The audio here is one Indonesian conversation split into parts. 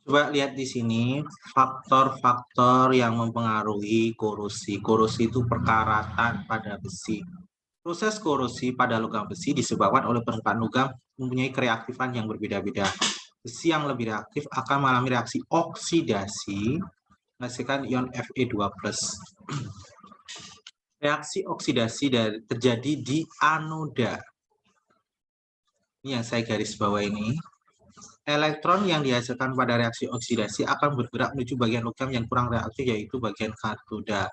Coba lihat di sini faktor-faktor yang mempengaruhi korosi. Korosi itu perkaratan pada besi. Proses korosi pada logam besi disebabkan oleh permukaan logam mempunyai kereaktifan yang berbeda-beda. Besi yang lebih reaktif akan mengalami reaksi oksidasi menghasilkan ion Fe2+. Reaksi oksidasi terjadi di anoda. Ini yang saya garis bawah ini. Elektron yang dihasilkan pada reaksi oksidasi akan bergerak menuju bagian logam yang kurang reaktif, yaitu bagian katoda.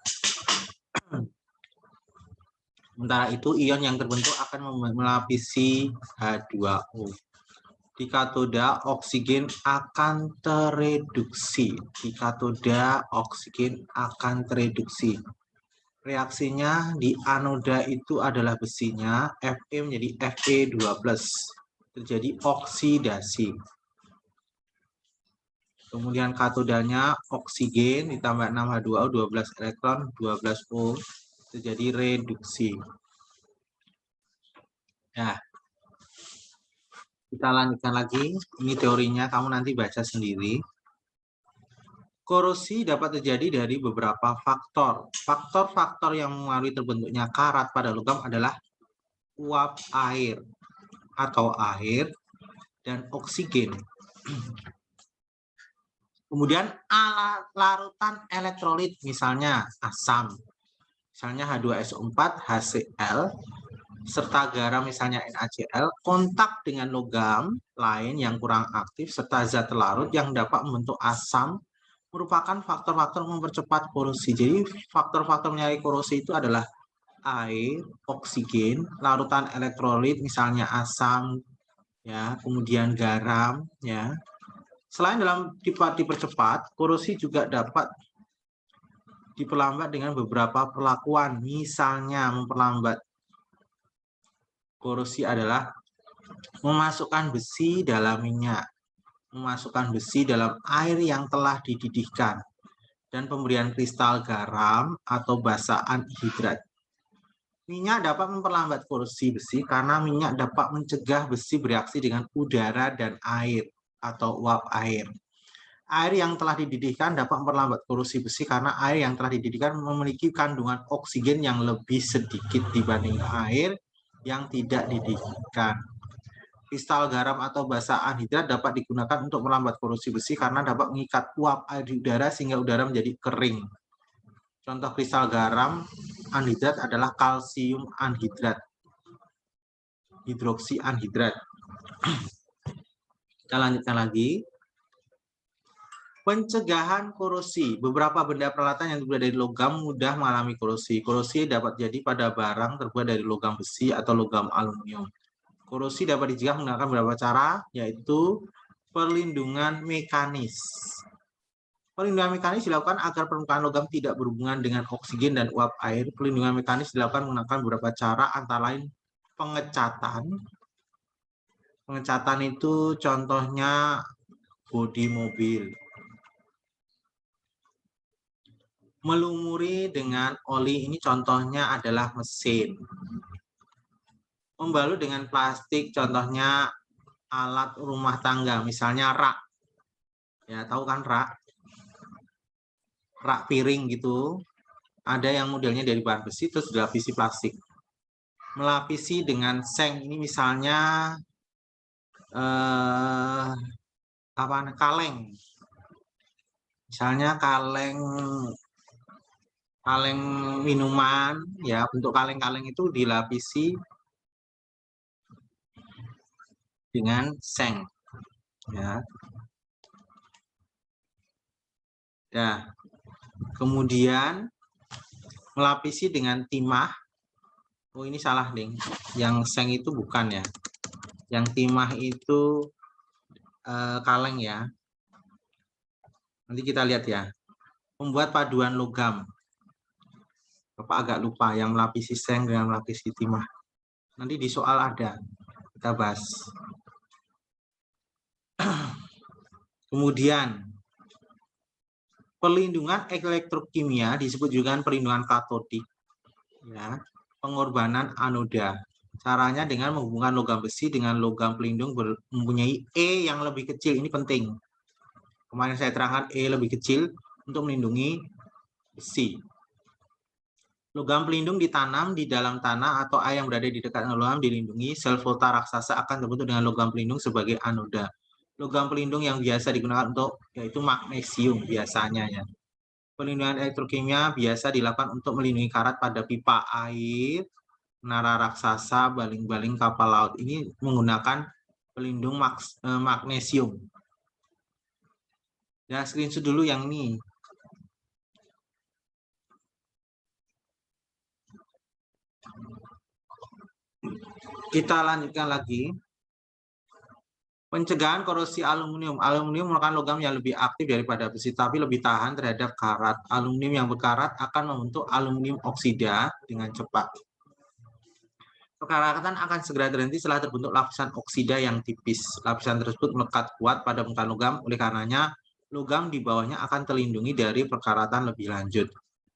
Sementara itu, ion yang terbentuk akan melapisi H2O. Di katoda, oksigen akan tereduksi. Reaksinya di anoda itu adalah besinya, Fe menjadi Fe2+. Terjadi oksidasi. Kemudian katodanya oksigen ditambah 6H2O, 12 elektron, 12O, terjadi reduksi. Nah, kita lanjutkan lagi. Ini teorinya, kamu nanti baca sendiri. Korosi dapat terjadi dari beberapa faktor. Faktor-faktor yang mempengaruhi terbentuknya karat pada logam adalah uap air atau air dan oksigen. Kemudian larutan elektrolit, misalnya asam, misalnya H2SO4, HCl, serta garam, misalnya NaCl, kontak dengan logam lain yang kurang aktif, serta zat larut yang dapat membentuk asam, merupakan faktor-faktor mempercepat korosi. Jadi faktor-faktor menyebabkan korosi itu adalah air, oksigen, larutan elektrolit, misalnya asam, ya, kemudian garam, ya. Selain dalam dipercepat, korosi juga dapat diperlambat dengan beberapa perlakuan. Misalnya memperlambat korosi adalah memasukkan besi dalam minyak, memasukkan besi dalam air yang telah dididihkan, dan pemberian kristal garam atau basa anhidrat. Minyak dapat memperlambat korosi besi karena minyak dapat mencegah besi bereaksi dengan udara dan air atau uap air. Air yang telah dididihkan dapat memperlambat korosi besi karena air yang telah dididihkan memiliki kandungan oksigen yang lebih sedikit dibanding air yang tidak dididihkan. Kristal garam atau basa anhidrat dapat digunakan untuk melambat korosi besi karena dapat mengikat uap air di udara sehingga udara menjadi kering. Contoh kristal garam anhidrat adalah kalsium anhidrat, hidroksi anhidrat. Kita lanjutkan lagi. Pencegahan korosi. Beberapa benda peralatan yang terbuat dari logam mudah mengalami korosi. Korosi dapat terjadi pada barang terbuat dari logam besi atau logam aluminium. Korosi dapat dicegah menggunakan beberapa cara, yaitu perlindungan mekanis. Perlindungan mekanis dilakukan agar permukaan logam tidak berhubungan dengan oksigen dan uap air. Perlindungan mekanis dilakukan menggunakan beberapa cara, antara lain pengecatan. Pengecatan itu contohnya bodi mobil. Melumuri dengan oli, ini contohnya adalah mesin. Membalut dengan plastik, contohnya alat rumah tangga, misalnya rak. Ya, tahu kan rak? Rak piring gitu. Ada yang modelnya dari bahan besi terus dilapisi plastik. Melapisi dengan seng, ini misalnya kaleng. Misalnya kaleng minuman, ya, untuk kaleng-kaleng itu dilapisi dengan seng, ya. Nah, kemudian melapisi dengan timah. Oh, ini salah, Ding. Yang seng itu bukan, ya. Yang timah itu kaleng, ya. Nanti kita lihat, ya. Membuat paduan logam. Bapak agak lupa yang melapisi seng dengan melapisi timah. Nanti di soal ada. Kita bahas. Kemudian perlindungan elektrokimia disebut juga perlindungan katodik, ya. Pengorbanan anoda. Caranya dengan menghubungkan logam besi dengan logam pelindung mempunyai E yang lebih kecil. Ini penting. Kemarin saya terangkan E lebih kecil untuk melindungi besi. Logam pelindung ditanam di dalam tanah atau air yang berada di dekat logam dilindungi. Sel volta raksasa akan terbentuk dengan logam pelindung sebagai anoda. Logam pelindung yang biasa digunakan untuk yaitu magnesium biasanya ya. Pelindungan elektrokimia biasa dilakukan untuk melindungi karat pada pipa air, menara raksasa, baling-baling kapal laut. Ini menggunakan pelindung magnesium. Ya, screenshot dulu yang ini. Kita lanjutkan lagi. Pencegahan korosi aluminium. Aluminium merupakan logam yang lebih aktif daripada besi, tapi lebih tahan terhadap karat. Aluminium yang berkarat akan membentuk aluminium oksida dengan cepat. Perkaratan akan segera terhenti setelah terbentuk lapisan oksida yang tipis. Lapisan tersebut melekat kuat pada permukaan logam, oleh karenanya logam di bawahnya akan terlindungi dari perkaratan lebih lanjut.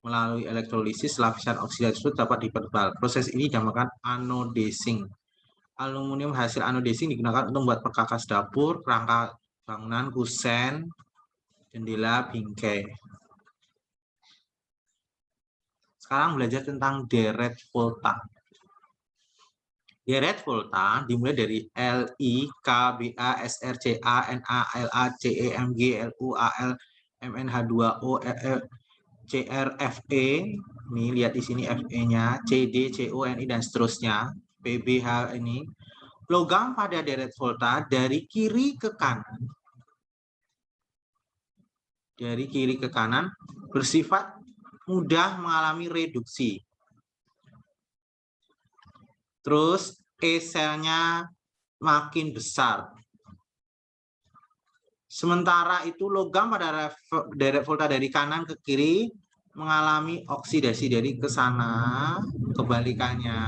Melalui elektrolisis, lapisan oksida tersebut dapat dipertebal. Proses ini dinamakan anodising. Aluminium hasil anodising digunakan untuk membuat perkakas dapur, rangka bangunan, kusen, jendela, bingkai. Sekarang belajar tentang deret volta. Deret volta dimulai dari Li, K, Ba, Sr, Ca, Na, La, Ce, Mg, Lu, Al, Mnh2O, Cr, Fe. Ini lihat di sini Fe-nya, Cd, Co, Ni dan seterusnya. Pbh ini. Logam pada deret volta dari kiri ke kanan. Dari kiri ke kanan bersifat mudah mengalami reduksi. Terus E-selnya makin besar. Sementara itu logam pada deret volta dari kanan ke kiri mengalami oksidasi dari ke sana, kebalikannya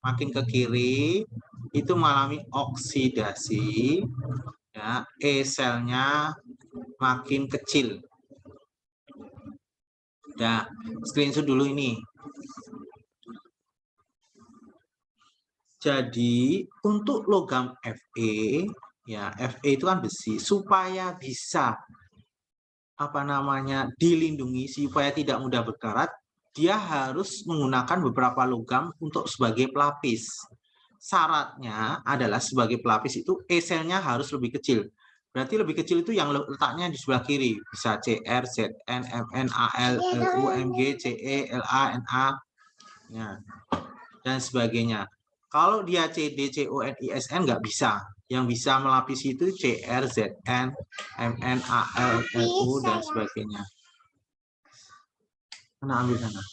makin ke kiri itu mengalami oksidasi, ya, E-selnya makin kecil. Ya, screenshot dulu ini. Jadi untuk logam Fe, ya Fe itu kan besi, supaya bisa dilindungi supaya tidak mudah berkarat, dia harus menggunakan beberapa logam untuk sebagai pelapis. Syaratnya adalah sebagai pelapis itu E-selnya harus lebih kecil. Berarti lebih kecil itu yang letaknya di sebelah kiri. Bisa Cr, Zn, Mn, Al, Lu, Mg, Ce, La, Na, ya, dan sebagainya. Kalau dia CD, CO, Ni, Sn nggak bisa. Yang bisa melapisi itu Cr, Zn, Mn, Al, Lu, dan sebagainya. Mana ambil sana?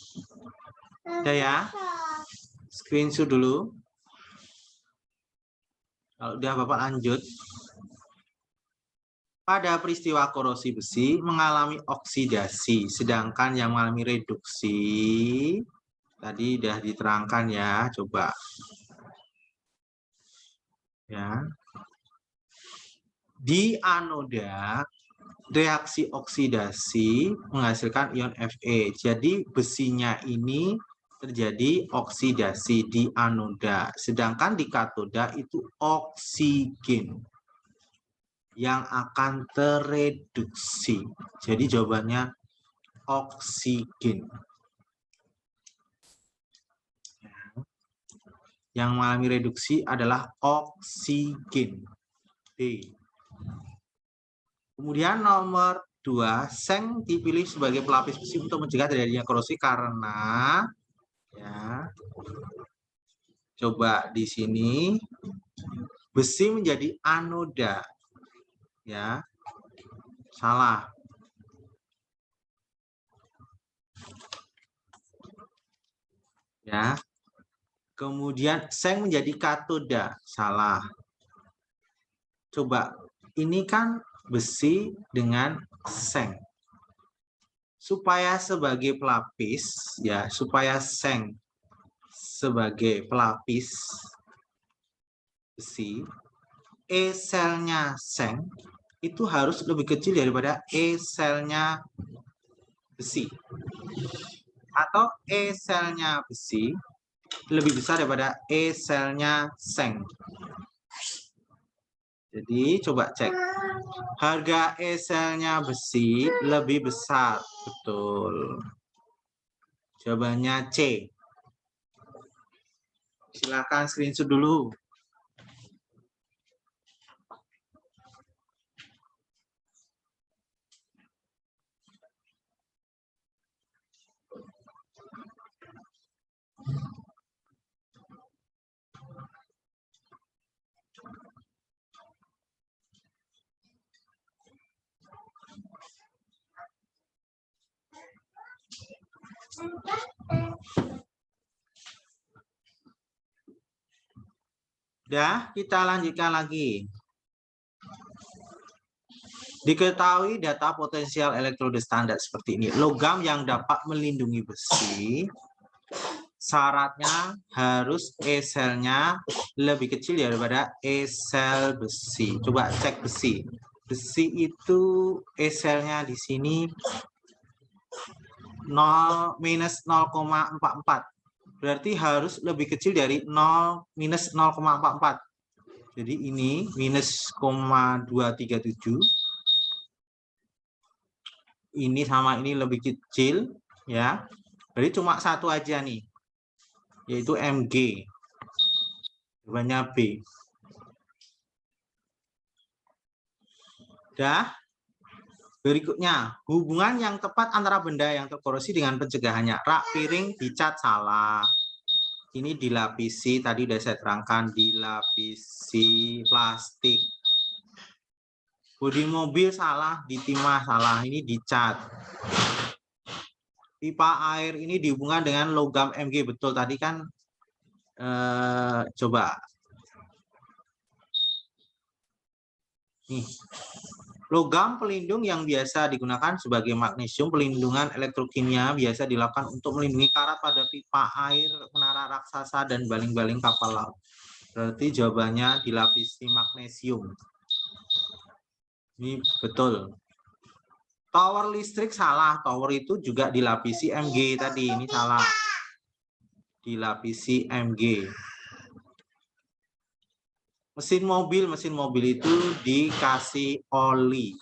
Udah ya? Screenshot dulu. Kalau udah Bapak lanjut. Pada peristiwa korosi besi mengalami oksidasi, sedangkan yang mengalami reduksi tadi sudah diterangkan ya, coba. Ya. Di anoda reaksi oksidasi menghasilkan ion Fe. Jadi besinya ini terjadi oksidasi di anoda, sedangkan di katoda itu oksigen yang akan tereduksi. Jadi jawabannya oksigen. Yang mengalami reduksi adalah oksigen. D. Kemudian nomor 2, seng dipilih sebagai pelapis besi untuk mencegah terjadinya korosi karena ya. Coba di sini besi menjadi anoda. Ya. Salah. Ya. Kemudian seng menjadi katoda. Salah. Coba, ini kan besi dengan seng. Supaya sebagai pelapis, ya, supaya seng sebagai pelapis besi, E-selnya seng itu harus lebih kecil daripada E-selnya besi. Atau E-selnya besi lebih besar daripada E-selnya seng. Jadi coba cek. Harga E-selnya besi lebih besar. Betul. Jawabannya C. Silakan screenshot dulu. Dah, kita lanjutkan lagi. Diketahui data potensial elektroda standar seperti ini. Logam yang dapat melindungi besi, syaratnya harus E-selnya lebih kecil daripada E-sel besi. Coba cek besi. Besi itu E-selnya di sini 0 minus 0,44. Berarti harus lebih kecil dari 0 minus 0,44. Jadi ini minus 0,237. Ini sama ini lebih kecil ya. Jadi cuma satu aja nih, yaitu Mg. Jawabannya B. Dah. Berikutnya, hubungan yang tepat antara benda yang terkorosi dengan pencegahannya. Rak piring dicat salah. Ini dilapisi, tadi sudah saya terangkan, dilapisi plastik. Bodi mobil salah, ditimah salah, ini dicat. Pipa air ini dihubungkan dengan logam Mg, betul tadi kan. Coba. Nih. Logam pelindung yang biasa digunakan sebagai magnesium pelindungan elektrokimia biasa dilakukan untuk melindungi karat pada pipa air, menara raksasa, dan baling-baling kapal laut. Berarti jawabannya dilapisi magnesium. Ini betul. Tower listrik salah. Tower itu juga dilapisi Mg tadi. Ini salah. Dilapisi Mg. Mesin mobil itu dikasih oli.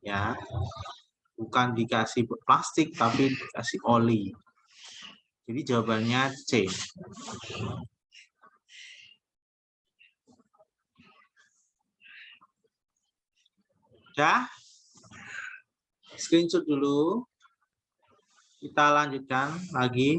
Ya. Bukan dikasih plastik, tapi dikasih oli. Jadi jawabannya C. Udah? Screenshot dulu. Kita lanjutkan lagi.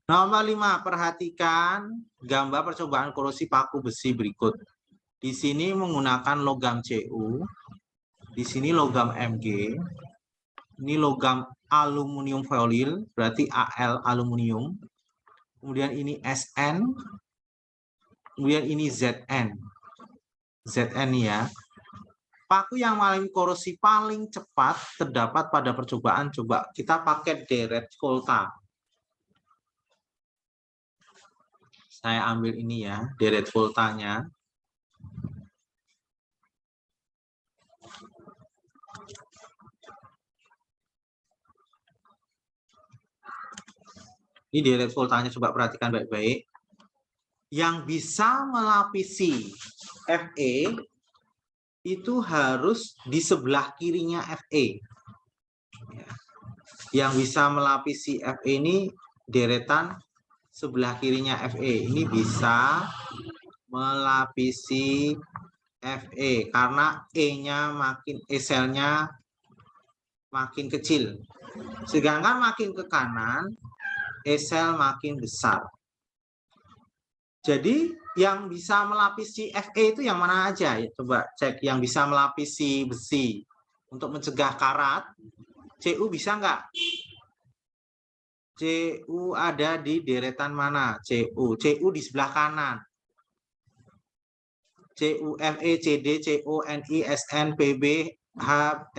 Nomor 5, perhatikan gambar percobaan korosi paku besi berikut. Di sini menggunakan logam Cu, di sini logam Mg, ini logam aluminium foil, berarti Al aluminium, kemudian ini Sn, kemudian ini Zn. Zn ya. Paku yang paling korosi paling cepat terdapat pada percobaan. Coba kita pakai deret volta. Saya ambil ini ya, deret voltanya. Ini deret voltanya, coba perhatikan baik-baik. Yang bisa melapisi Fe itu harus di sebelah kirinya Fe. Yang bisa melapisi Fe ini deretan sebelah kirinya Fe. Ini bisa melapisi Fe karena E-nya makin E-selnya makin kecil. Sedangkan makin ke kanan E-sel makin besar. Jadi yang bisa melapisi Fe itu yang mana aja ya? Coba cek yang bisa melapisi besi untuk mencegah karat. Cu bisa nggak? Cu ada di deretan mana? Cu di sebelah kanan. Cu, Fe, Cd, Co, Ni, Sn, Pb, H,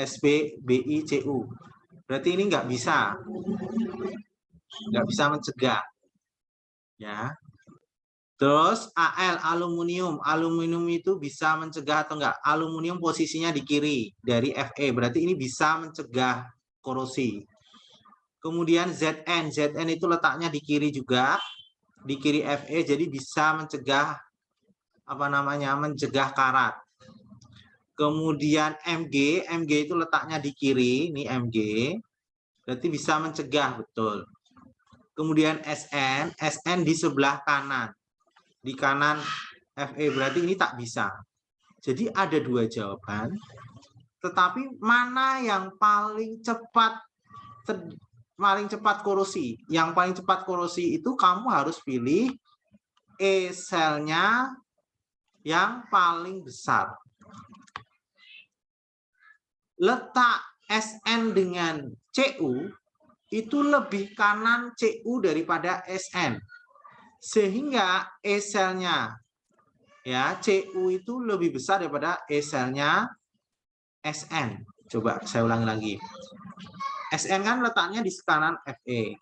Sb, Bi, Cu. Berarti ini nggak bisa. Nggak bisa mencegah. Ya. Terus Al, aluminium. Aluminium itu bisa mencegah atau enggak? Aluminium posisinya di kiri dari Fe, berarti ini bisa mencegah korosi. Kemudian Zn. Zn itu letaknya di kiri juga, di kiri Fe, jadi bisa mencegah apa namanya? Mencegah karat. Kemudian Mg. Mg itu letaknya di kiri, ini Mg. Berarti bisa mencegah, betul. Kemudian Sn. Sn di sebelah kanan. Di kanan Fe, berarti ini tak bisa. Jadi ada dua jawaban, tetapi mana yang paling cepat korosi? Yang paling cepat korosi itu kamu harus pilih E selnya yang paling besar. Letak Sn dengan Cu itu lebih kanan Cu daripada Sn. Sehingga E selnya ya Cu itu lebih besar daripada E selnya Sn. Coba saya ulangi lagi. Sn kan letaknya di kanan Fe.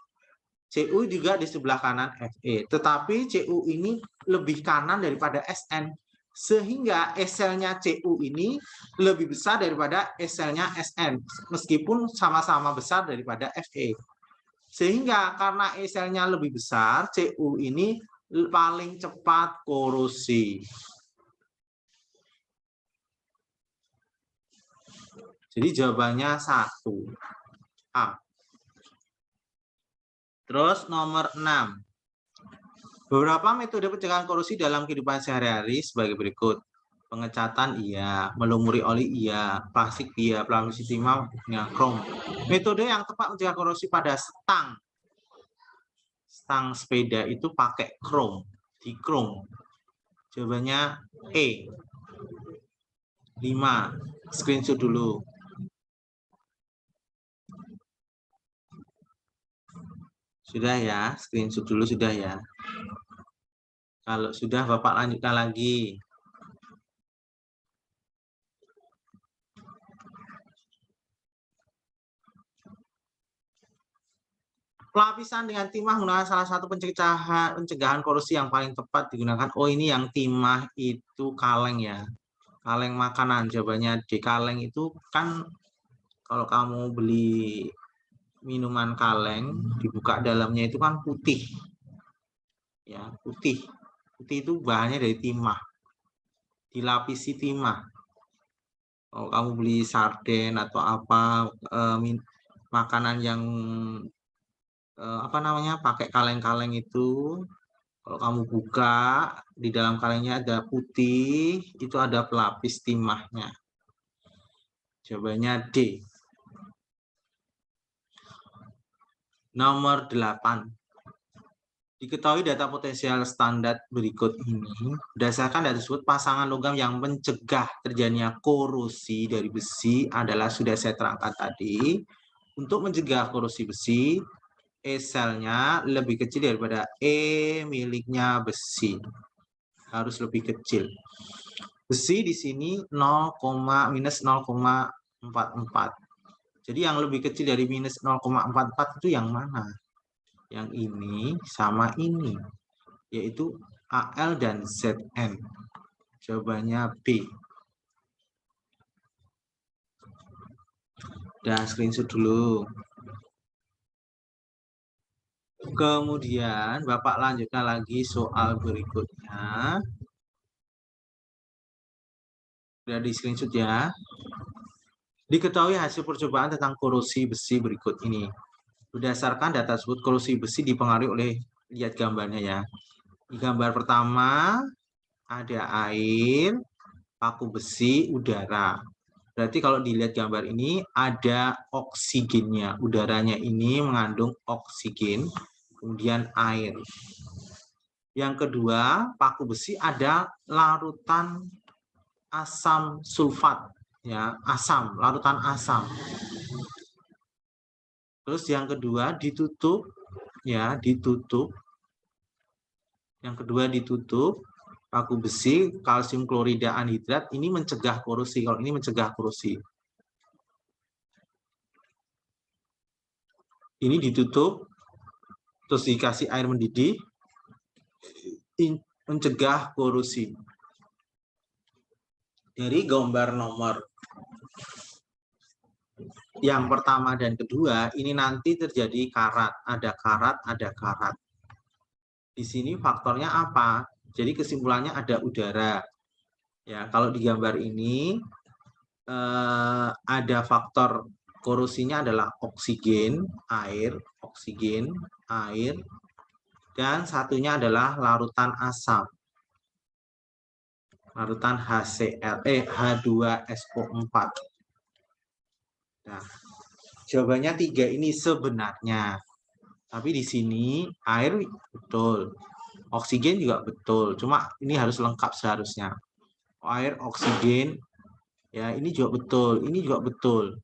Cu juga di sebelah kanan Fe. Tetapi Cu ini lebih kanan daripada Sn. Sehingga E selnya Cu ini lebih besar daripada E selnya Sn. Meskipun sama-sama besar daripada Fe. Sehingga karena E selnya lebih besar, Cu ini paling cepat korosi. Jadi jawabannya 1. A. Terus nomor 6. Beberapa metode pencegahan korosi dalam kehidupan sehari-hari sebagai berikut. Pengecatan iya, melumuri oli iya, plastik iya, pelapis timah ya, krom. Metode yang tepat mencegah korosi pada stang sepeda itu pakai krom, di krom. Jawabannya E. 5. Screenshot dulu. Sudah ya, screenshot dulu sudah ya. Kalau sudah Bapak lanjutkan lagi. Pelapisan dengan timah menggunakan salah satu pencegahan korosi yang paling tepat digunakan. Oh, ini yang timah itu kaleng ya. Kaleng makanan. Jawabannya D. Kaleng itu kan kalau kamu beli minuman kaleng, dibuka dalamnya itu kan putih. Ya, putih. Putih itu bahannya dari timah. Dilapisi timah. Kalau kamu beli sarden atau apa makanan yang apa namanya pakai kaleng-kaleng itu, kalau kamu buka di dalam kalengnya ada putih, itu ada pelapis timahnya. Jawabannya D. Nomor 8. Diketahui data potensial standar berikut ini. Berdasarkan data tersebut, pasangan logam yang mencegah terjadinya korosi dari besi adalah sudah saya terangkan tadi. Untuk mencegah korosi besi, E selnya lebih kecil daripada E miliknya besi. Harus lebih kecil. Besi di sini minus 0,44. Jadi yang lebih kecil dari minus 0,44 itu yang mana? Yang ini sama ini, yaitu Al dan Zn. Jawabannya B. Dan screenshot dulu. Kemudian Bapak lanjutkan lagi soal berikutnya. Sudah di screenshot ya. Diketahui hasil percobaan tentang korosi besi berikut ini. Berdasarkan data tersebut, korosi besi dipengaruhi oleh, lihat gambarnya ya. Di gambar pertama ada air, paku besi, udara. Berarti kalau dilihat gambar ini ada oksigennya. Udaranya ini mengandung oksigen, kemudian air. Yang kedua, paku besi ada larutan asam sulfat, ya, asam, larutan asam. Terus yang kedua ditutup, ya, ditutup. Yang kedua ditutup paku besi, kalsium klorida anhidrat, ini mencegah korosi. Kalau ini mencegah korosi. Ini ditutup, terus dikasih air mendidih, mencegah korosi. Dari gambar nomor yang pertama dan kedua, ini nanti terjadi karat, ada karat, ada karat. Di sini faktornya apa? Jadi kesimpulannya ada udara. Ya, kalau di gambar ini ada faktor korosinya adalah oksigen, air, dan satunya adalah larutan asam. Larutan H2SO4. Nah, jawabannya 3 ini sebenarnya. Tapi di sini air betul, oksigen juga betul. Cuma ini harus lengkap seharusnya. Air, oksigen, ya ini juga betul, ini juga betul.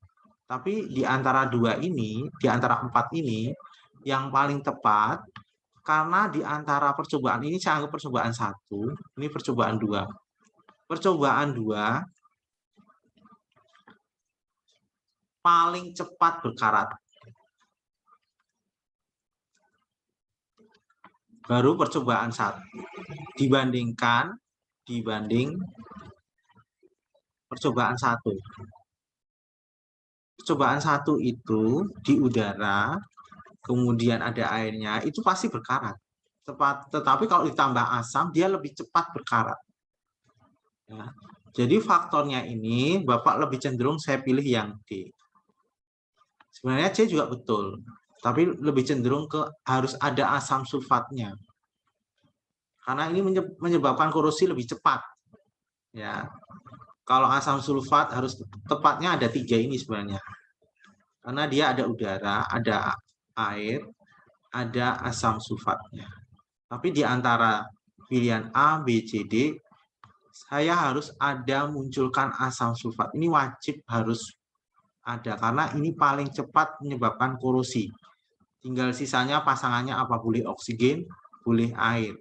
Tapi di antara dua ini, di antara 4 ini, yang paling tepat, karena di antara percobaan ini, saya anggap percobaan 1, ini percobaan 2. Percobaan 2 paling cepat berkarat. Baru percobaan 1. Dibanding percobaan 1. Percobaan 1 itu di udara, kemudian ada airnya, itu pasti berkarat. Tetapi kalau ditambah asam, dia lebih cepat berkarat. Ya. Jadi faktornya ini, Bapak lebih cenderung saya pilih yang D. Sebenarnya C juga betul, tapi lebih cenderung ke harus ada asam sulfatnya. Karena ini menyebabkan korosi lebih cepat. Ya. Kalau asam sulfat harus tepatnya ada 3 ini sebenarnya. Karena dia ada udara, ada air, ada asam sulfatnya. Tapi di antara pilihan A, B, C, D, saya harus ada munculkan asam sulfat. Ini wajib harus ada, karena ini paling cepat menyebabkan korosi. Tinggal sisanya pasangannya apa? Boleh oksigen, boleh air.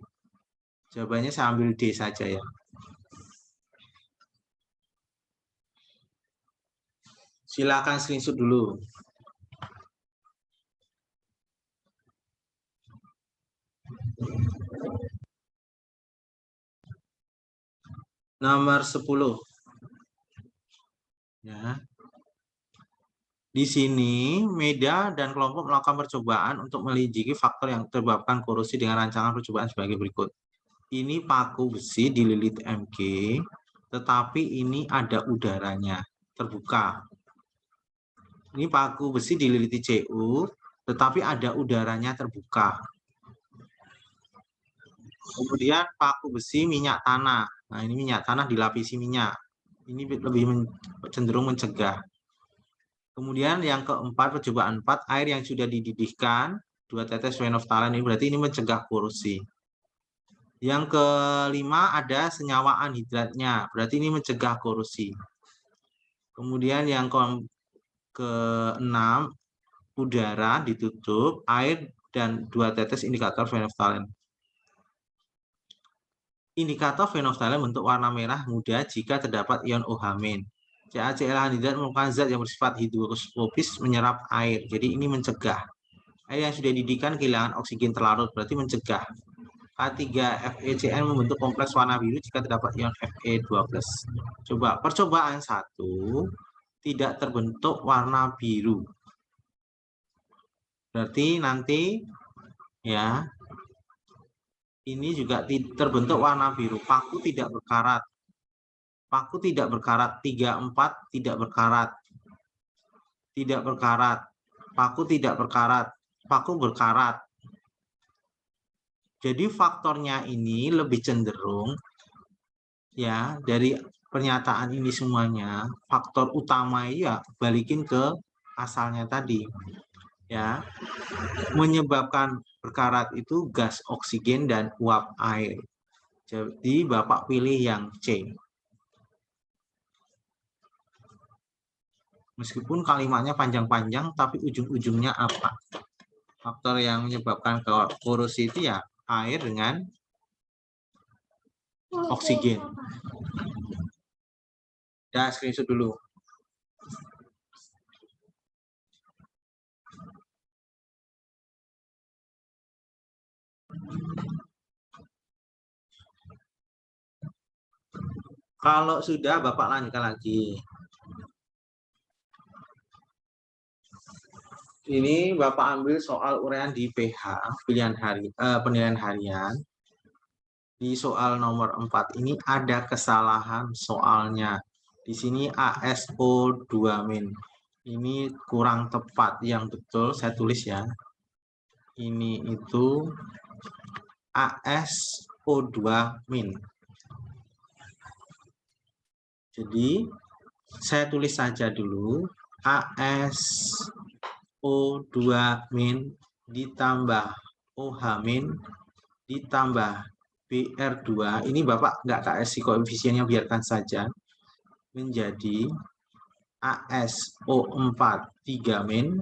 Jawabannya saya ambil D saja ya. Silakan screenshot dulu. Nomor 10. Ya. Di sini, Meda dan kelompok melakukan percobaan untuk melidiki faktor yang menyebabkan korosi dengan rancangan percobaan sebagai berikut. Ini paku besi dililit Mg, tetapi ini ada udaranya, terbuka. Ini paku besi dililiti Cu, tetapi ada udaranya terbuka. Kemudian paku besi minyak tanah. Nah, ini minyak tanah dilapisi minyak. Ini lebih cenderung mencegah. Kemudian yang keempat, percobaan 4, air yang sudah dididihkan, 2 tetes phenolphthalein, ini berarti ini mencegah korosi. Yang kelima ada senyawa anhidratnya, berarti ini mencegah korosi. Kemudian yang keenam, udara ditutup, air dan 2 tetes indikator phenolphthalein. Indikator phenolphthalein bentuk warna merah muda jika terdapat ion OH-. CaCl anhidrat merupakan zat yang bersifat hidroskopis menyerap air, jadi ini mencegah. Air yang sudah dididihkan kehilangan oksigen terlarut, berarti mencegah. K3FeCN membentuk kompleks warna biru jika terdapat ion Fe2+. Coba percobaan 1 tidak terbentuk warna biru. Berarti nanti ya ini juga terbentuk warna biru. Paku tidak berkarat. Paku tidak berkarat. 3,4 tidak berkarat. Tidak berkarat. Paku tidak berkarat. Paku berkarat. Jadi faktornya ini lebih cenderung ya dari pernyataan ini semuanya, faktor utama ya balikin ke asalnya tadi. Ya. Menyebabkan berkarat itu gas oksigen dan uap air. Jadi Bapak pilih yang C. Meskipun kalimatnya panjang-panjang, tapi ujung-ujungnya apa? Faktor yang menyebabkan korosi itu ya air dengan oksigen. Dah, screenshot dulu. Kalau sudah, Bapak lanjutkan lagi. Ini Bapak ambil soal uraian di PH, penilaian harian. Di soal nomor 4 ini ada kesalahan soalnya. Di sini ASO2-. Ini kurang tepat. Yang betul saya tulis ya. Ini itu ASO2-. Jadi saya tulis saja dulu ASO2- ditambah OH- ditambah BR2, ini Bapak nggak kasih koefisiennya, biarkan saja, menjadi ASO4 3-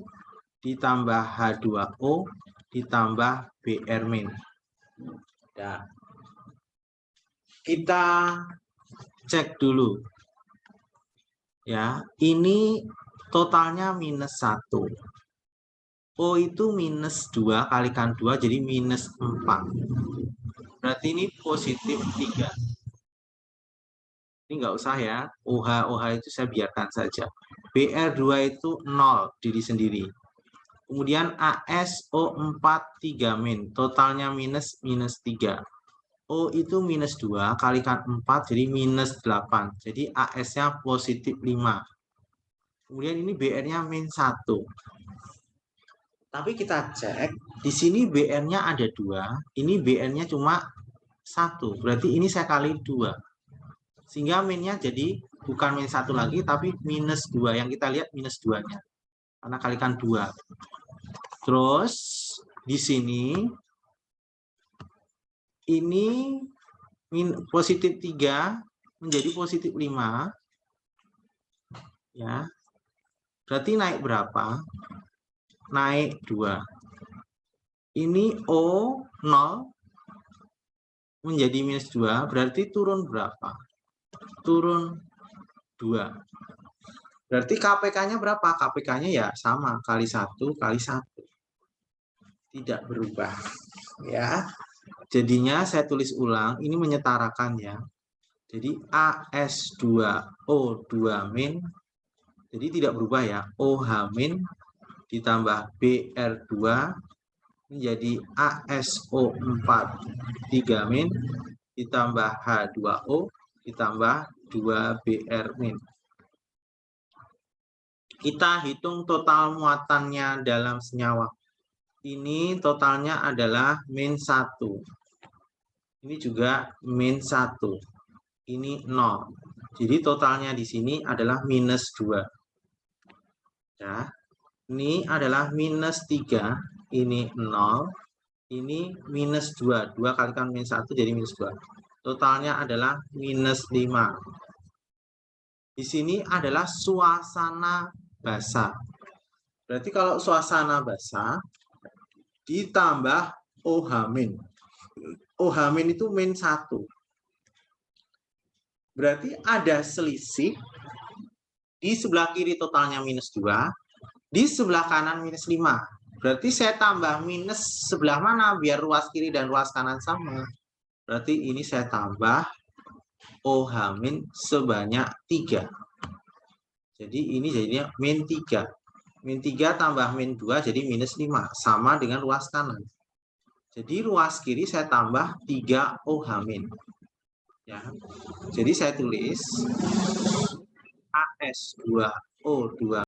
ditambah H2O ditambah BR-. Nah, kita cek dulu. Ya, ini totalnya -1. O itu -2 kalikan 2 jadi -4. Berarti ini positif 3. Ini nggak usah ya. OH itu saya biarkan saja. BR2 itu 0 diri sendiri. Kemudian ASO4 3-. Totalnya -3. O itu -2 kalikan 4 jadi -8. Jadi AS-nya positif 5. Kemudian ini BR-nya -1. Tapi kita cek, di sini BR-nya ada 2, ini BR-nya cuma 1. Berarti ini saya kali 2. Sehingga min-nya jadi bukan -1 lagi, tapi -2. Yang kita lihat -2-nya. Karena kalikan 2. Terus, di sini, ini positif 3 menjadi positif 5. Ya. Berarti naik berapa? Naik 2. Ini O 0 menjadi -2, berarti turun berapa? Turun 2. Berarti KPK-nya berapa? KPK-nya ya sama, kali 1 kali 1. Tidak berubah. Ya. Jadinya saya tulis ulang, ini menyetarakan ya. Jadi AS2O2-, jadi tidak berubah ya. OH- ditambah BR2 menjadi ASO4 3- ditambah H2O ditambah 2BR-. Kita hitung total muatannya dalam senyawa. Ini totalnya adalah -1. Ini juga -1. Ini 0. Jadi totalnya di sini adalah -2. Ya. Ini adalah -3. Ini 0. Ini -2. 2 kalikan -1 jadi -2. Totalnya adalah -5. Di sini adalah suasana basah. Berarti kalau suasana basah ditambah OH-. OH- itu -1. Berarti ada selisih di sebelah kiri totalnya -2, di sebelah kanan -5. Berarti saya tambah minus sebelah mana biar ruas kiri dan ruas kanan sama. Berarti ini saya tambah OH- sebanyak 3. Jadi ini jadinya -3. -3 tambah -2 jadi -5. Sama dengan ruas kanan. Jadi ruas kiri saya tambah 3 OH-. Ya. Jadi saya tulis AS2O2